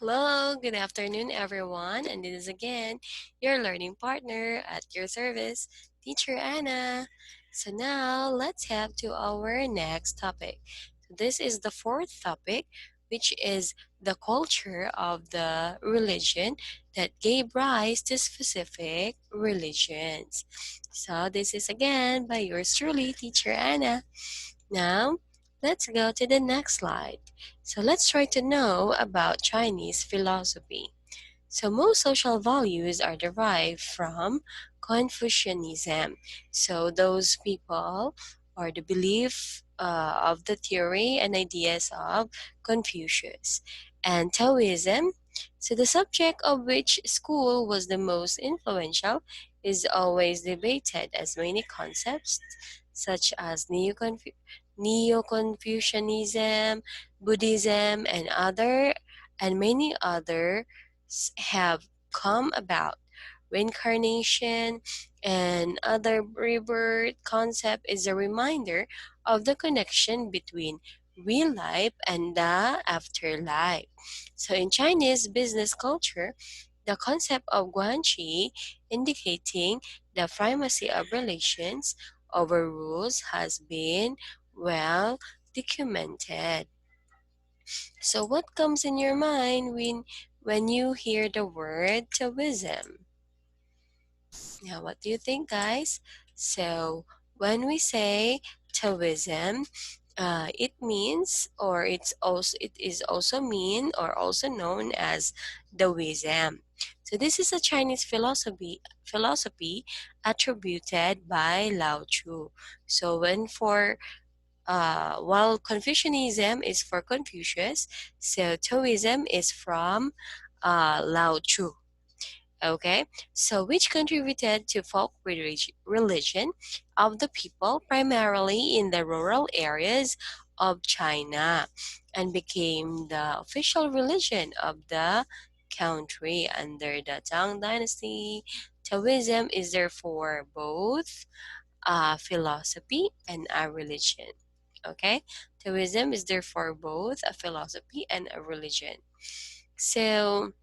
Hello, good afternoon, everyone, and this is again your learning partner at your service, Teacher Anna. So now let's head to our next topic. This is the fourth topic, which is the culture of the religion that gave rise to specific religions. So this is again by yours truly, Teacher Anna. Now, let's go to the next slide. So let's try to know about Chinese philosophy. So most social values are derived from Confucianism. So those people or the belief of the theory and ideas of Confucius. And Taoism, so the subject of which school was the most influential, is always debated as many concepts such as Neo-Confucianism, Buddhism, and many other have come about. Reincarnation and other rebirth concept is a reminder of the connection between real life and the afterlife. So in Chinese business culture, the concept of guanxi, indicating the primacy of relations over rules, has been well documented. So what comes in your mind when you hear the word Taoism? Now, what do you think, guys? So when we say Taoism, it means, or it is also mean, or also known as Taoism. So this is a Chinese philosophy attributed by Lao Tzu. So while Confucianism is for Confucius, so Taoism is from Lao Tzu. Okay, so which contributed to religion of the people primarily in the rural areas of China and became the official religion of the country under the Tang Dynasty. Taoism is therefore both a philosophy and a religion. Okay, Taoism is therefore both a philosophy and a religion. So,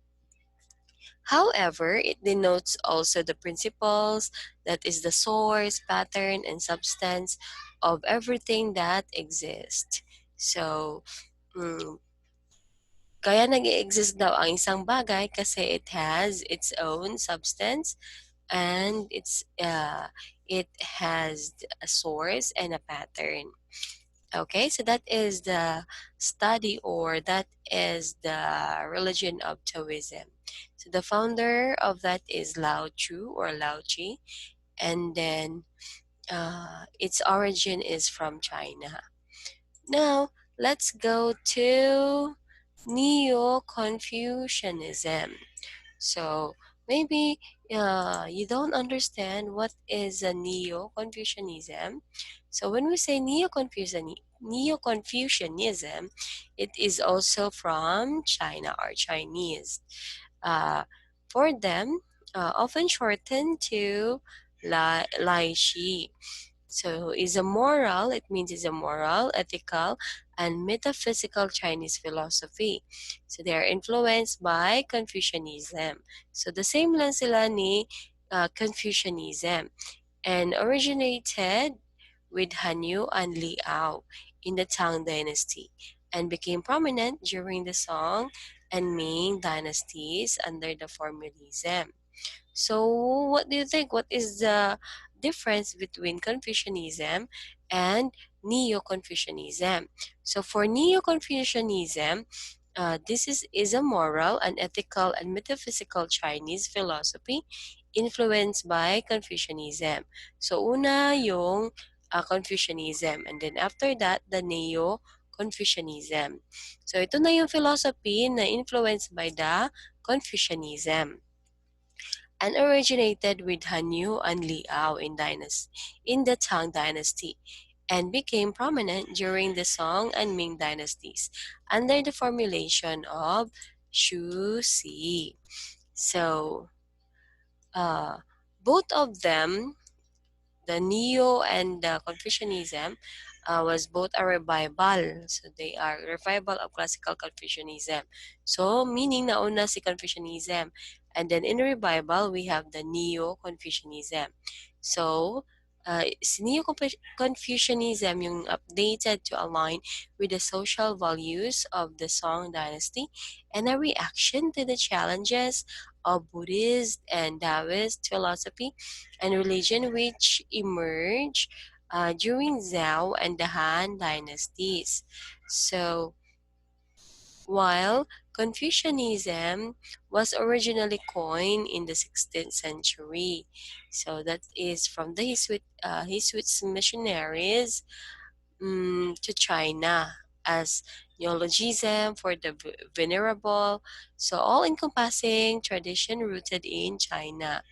however, it denotes also the principles, that is the source, pattern, and substance of everything that exists. So, mm, kaya nag-exist daw ang isang bagay kasi it has its own substance and it has a source and a pattern. Okay, so that is the study, or that is the religion of Taoism. So the founder of that is Lao Tzu or Lao Chi, and then its origin is from China. Now let's go to Neo-Confucianism. So maybe you don't understand what is a Neo-Confucianism. So when we say Neo-Confucianism, it is also from China or Chinese. Uh, for them, often shortened to Lai Shi. So it means it's a moral, ethical, and metaphysical Chinese philosophy. So they are influenced by Confucianism. So the same lang sila ni Confucianism, and originated with Hanyu and Liao in the Tang Dynasty and became prominent during the Song and Ming dynasties under the Formalism. So, what do you think? What is the difference between Confucianism and Neo-Confucianism? So, for Neo-Confucianism, is a moral, and ethical, and metaphysical Chinese philosophy influenced by Confucianism. So, una yung Confucianism, and then after that, the Neo-Confucianism. So, ito na yung philosophy na influenced by the Confucianism and originated with Hanyu and Liao in the Tang Dynasty and became prominent during the Song and Ming dynasties under the formulation of Shu Si. So, uh, both of them, the Neo and the Confucianism was both a revival. So they are revival of classical Confucianism. So meaning nauna si Confucianism. And then in revival, we have the Neo-Confucianism. So, si Neo-Confucianism yung updated to align with the social values of the Song dynasty and a reaction to the challenges of Buddhist and Taoist philosophy and religion which emerged during Zhao and the Han dynasties. So, while Confucianism was originally coined in the 16th century, so that is from the Jesuit missionaries to China as neologism for the venerable, so all-encompassing tradition rooted in China.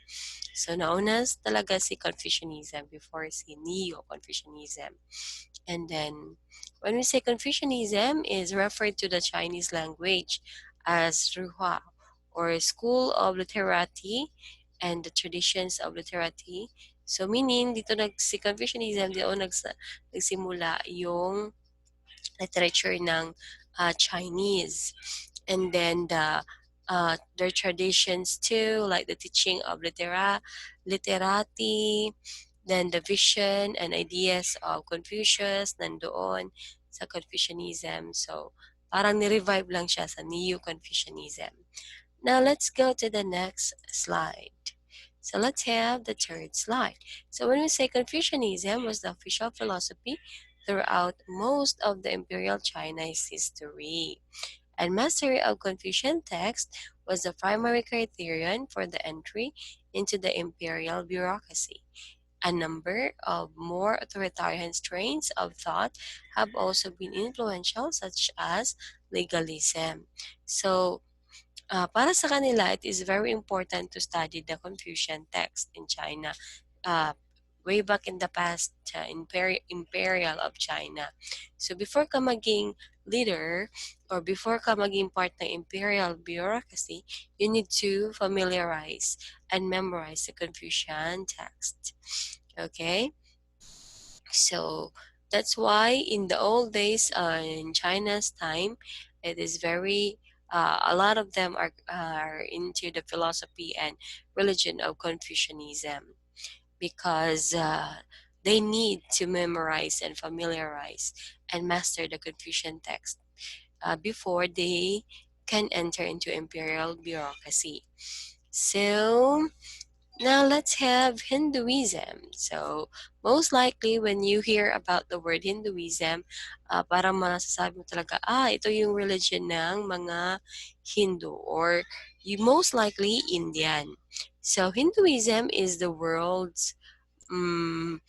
So naunas talaga si Confucianism before si Neo-Confucianism. And then when we say Confucianism is referred to the Chinese language as Ruhua or School of Literati and the traditions of literati. So meaning dito si Confucianism dito nagsimula yung literature ng Chinese. And then their traditions too, like the teaching of literati, then the vision and ideas of Confucius nandoon sa Confucianism. So parang ni-revive lang siya sa Neo-Confucianism. Now let's go to the next slide. So let's have the third slide. So when we say Confucianism was the official philosophy throughout most of the imperial China's history, and mastery of Confucian text was the primary criterion for the entry into the imperial bureaucracy. A number of more authoritarian strains of thought have also been influential, such as legalism. So, para sa kanila, it is very important to study the Confucian text in China. Uh, Way back in the past, imperial of China. So before ka maging leader or before ka maging part ng imperial bureaucracy, you need to familiarize and memorize the Confucian text. Okay? So that's why in the old days, in China's time, it is very a lot of them are into the philosophy and religion of Confucianism because they need to memorize and familiarize and master the Confucian text before they can enter into imperial bureaucracy. So now let's have Hinduism. So most likely when you hear about the word Hinduism, parang masasabi mo talaga, ito yung religion ng mga Hindu or you most likely Indian. So Hinduism is the world's um,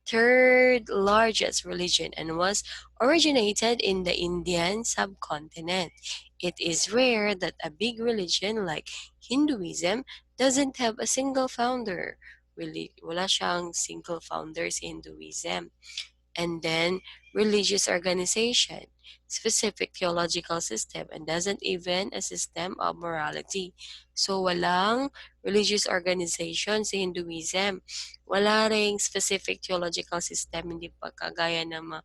third largest religion and was originated in the Indian subcontinent. It is rare that a big religion like Hinduism doesn't have a single founder. Really, wala siyang single founder sa Hinduism. And then religious organization, specific theological system, and doesn't even a system of morality. So walang religious organization sa Hinduism. Wala ring specific theological system, hindi pa kagaya ng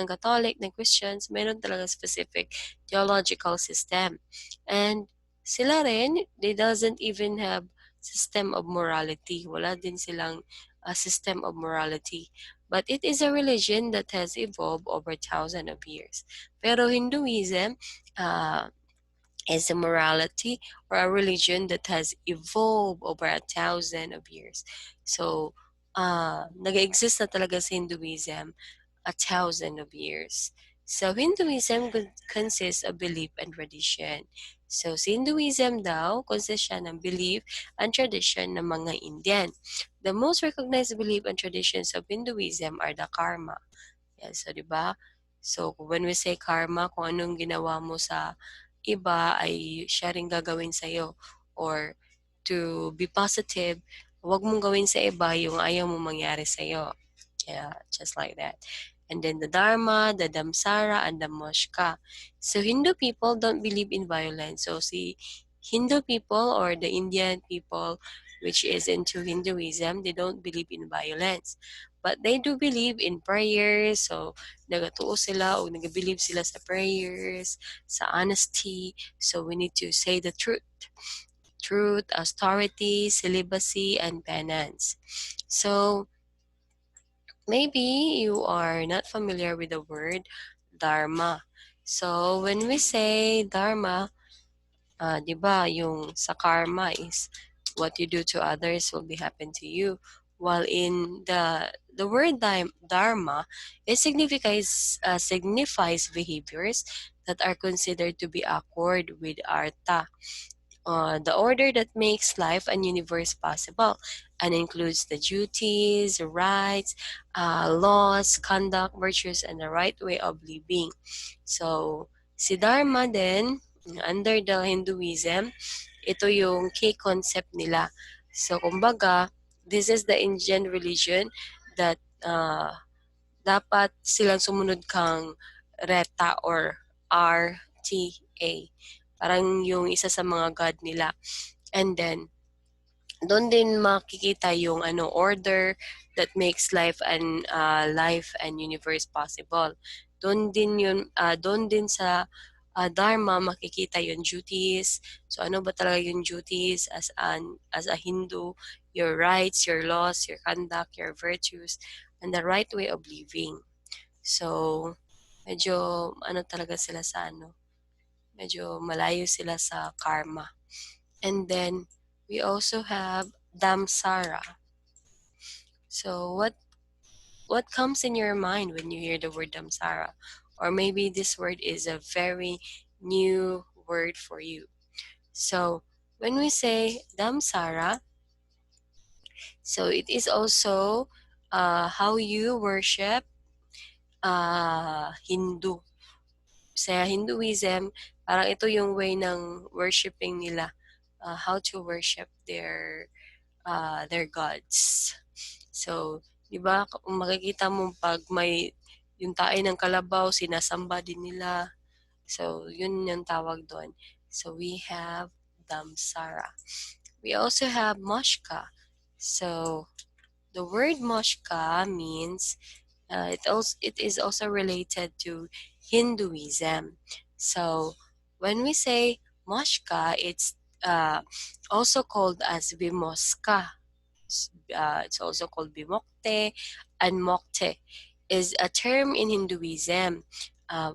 Catholic, ng Christians, meron talaga specific theological system. And sila rin, they doesn't even have system of morality. Wala din silang system of morality. But it is a religion that has evolved over thousands of years. Pero Hinduism is a morality or a religion that has evolved over 1,000 of years. So, nag-exist na talaga sa Hinduism 1,000 of years. So, Hinduism consists of belief and tradition. So, sa Hinduism daw, consists siya ng belief and tradition ng mga Indian. The most recognized belief and traditions of Hinduism are the karma. Yan, so, di ba? So, when we say karma, kung anong ginawa mo sa iba ay siya rin gagawin sa'yo. Or to be positive, huwag mong gawin sa iba yung ayaw mo mangyari sa'yo. Yeah, just like that. And then the Dharma, the Damsara, and the Moshka. So Hindu people don't believe in violence. So si Hindu people or the Indian people which is into Hinduism, they don't believe in violence. but they do believe in prayers. So nagatuo sila o nagabelieve sila sa prayers, sa honesty. So we need to say the truth, austerity, celibacy, and penance. So maybe you are not familiar with the word dharma. So when we say dharma, di ba, yung sa karma is what you do to others will be happen to you. While in the word dharma, it signifies behaviors that are considered to be accord with artha, the order that makes life and universe possible, and includes the duties, rights, laws, conduct, virtues, and the right way of living. So, si Dharma din, under the Hinduism, ito yung key concept nila. So, kumbaga, this is the Indian religion that dapat silang sumunod kang Reta or RTA. Parang yung isa sa mga god nila. And then, doon din makikita yung order that makes life and universe possible. Doon din sa dharma makikita yung duties. So ano ba talaga yung duties as a Hindu, your rights, your laws, your conduct, your virtues, and the right way of living. So medyo talaga sila sa medyo malayo sila sa karma. And then we also have Damsara. So what comes in your mind when you hear the word Damsara? Or maybe this word is a very new word for you. So when we say Damsara, so it is also how you worship Hindu. Sa Hinduism, parang ito yung way ng worshiping nila, how to worship their gods. So, di ba, kung makikita mo pag may yung tae ng kalabaw, sinasamba din nila. So, yun yung tawag doon. So, we have Damsara. We also have Moshka. So, the word Moshka means it is also related to Hinduism. So, when we say Moshka, it's also called as Vimoska. It's also called Bimokte, and Mokte is a term in Hinduism,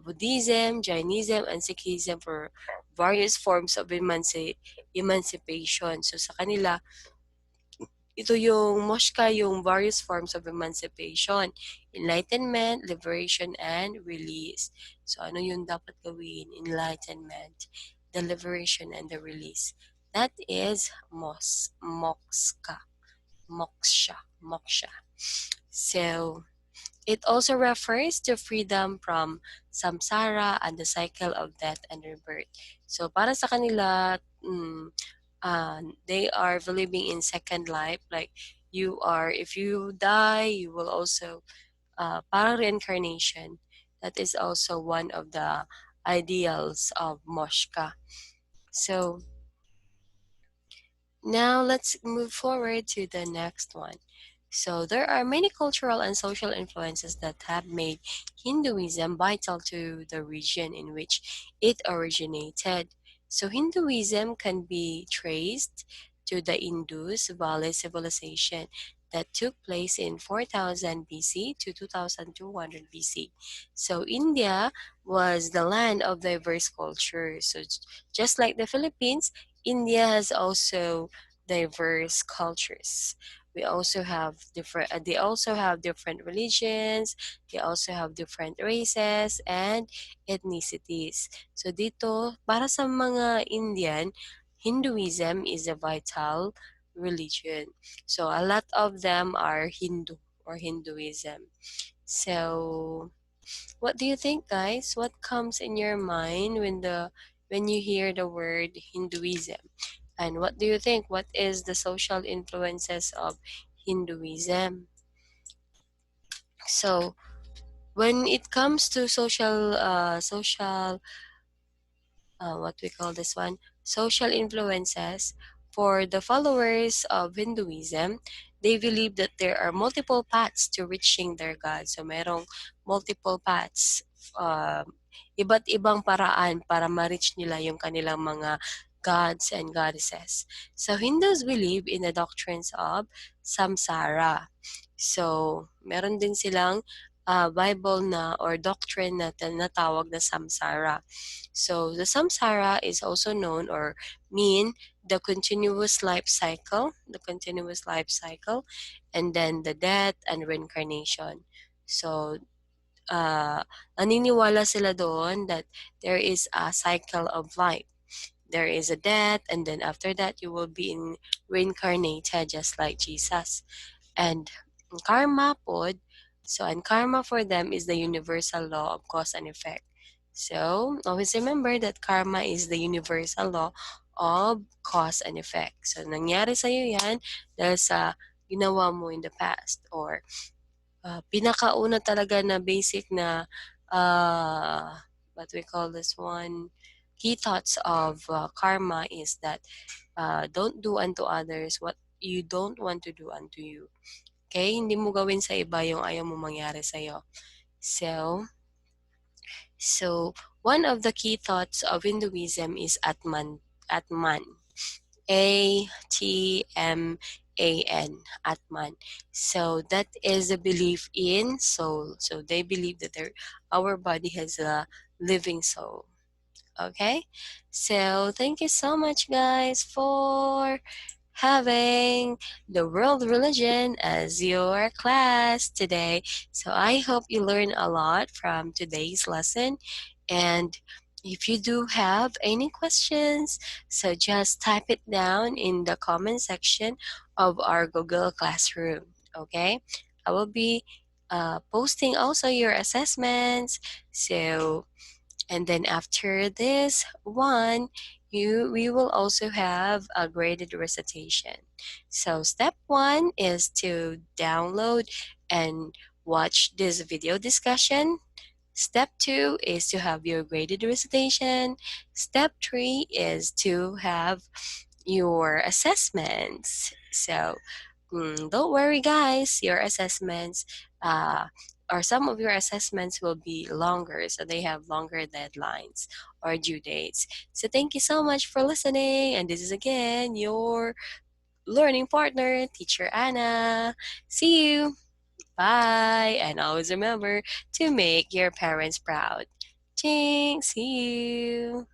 Buddhism, Jainism, and Sikhism for various forms of emancipation. So sa kanila, ito yung Moshka, yung various forms of emancipation, enlightenment, liberation, and release. So ano yung dapat gawin? Enlightenment, the liberation, and the release. That is moksha. So it also refers to freedom from samsara and the cycle of death and rebirth. So para sa kanila, they are believing in second life. Like if you die, you will also, para reincarnation. That is also one of the ideals of Moshka. So now let's move forward to the next one. So there are many cultural and social influences that have made Hinduism vital to the region in which it originated. So Hinduism can be traced to the Indus Valley civilization that took place in 4000 BC to 2200 BC. So India was the land of diverse cultures. So just like the Philippines, India has also diverse cultures. We also have they also have different religions, they also have different races and ethnicities. So dito, para sa mga Indian, Hinduism is a vital religion. So a lot of them are Hindu or Hinduism. So what do you think, guys? What comes in your mind when you hear the word Hinduism? And what do you think? What is the social influences of Hinduism? So, when it comes to what we call this one, social influences for the followers of Hinduism, they believe that there are multiple paths to reaching their God. So merong multiple paths, iba't ibang paraan para ma-reach nila yung kanilang mga gods and goddesses. So Hindus believe in the doctrines of samsara. So meron din silang Bible na or doctrine na tinatawag na samsara. So the samsara is also known or mean the continuous life cycle, and then the death and reincarnation. So naniniwala sila doon that there is a cycle of life. There is a death, and then after that you will be reincarnated just like Jesus. And karma pod, so and karma for them is the universal law of cause and effect. So always remember that karma is the universal law of cause and effect. So nangyari sa'yo yan dahil sa ginawa mo in the past, or pinakauna talaga na basic na what we call this one, key thoughts of karma is that don't do unto others what you don't want to do unto you. Okay? Hindi mo gawin sa iba yung ayaw mo mangyari sa'yo. So one of the key thoughts of Hinduism is Atman. Atman. Atman. Atman. So that is a belief in soul. So they believe that our body has a living soul. Okay? So thank you so much, guys, for having the world religion as your class today. So I hope you learn a lot from today's lesson. And if you do have any questions, so just type it down in the comment section of our Google Classroom. Okay? I will be posting also your assessments. So and then after this one, we will also have a graded recitation. So step 1 is to download and watch this video discussion. Step 2 is to have your graded recitation. Step 3 is to have your assessments. So don't worry, guys, your assessments or some of your assessments will be longer, so they have longer deadlines or due dates. So thank you so much for listening, and this is again your learning partner, Teacher Anna. See you. Bye, and always remember to make your parents proud. Ching, see you.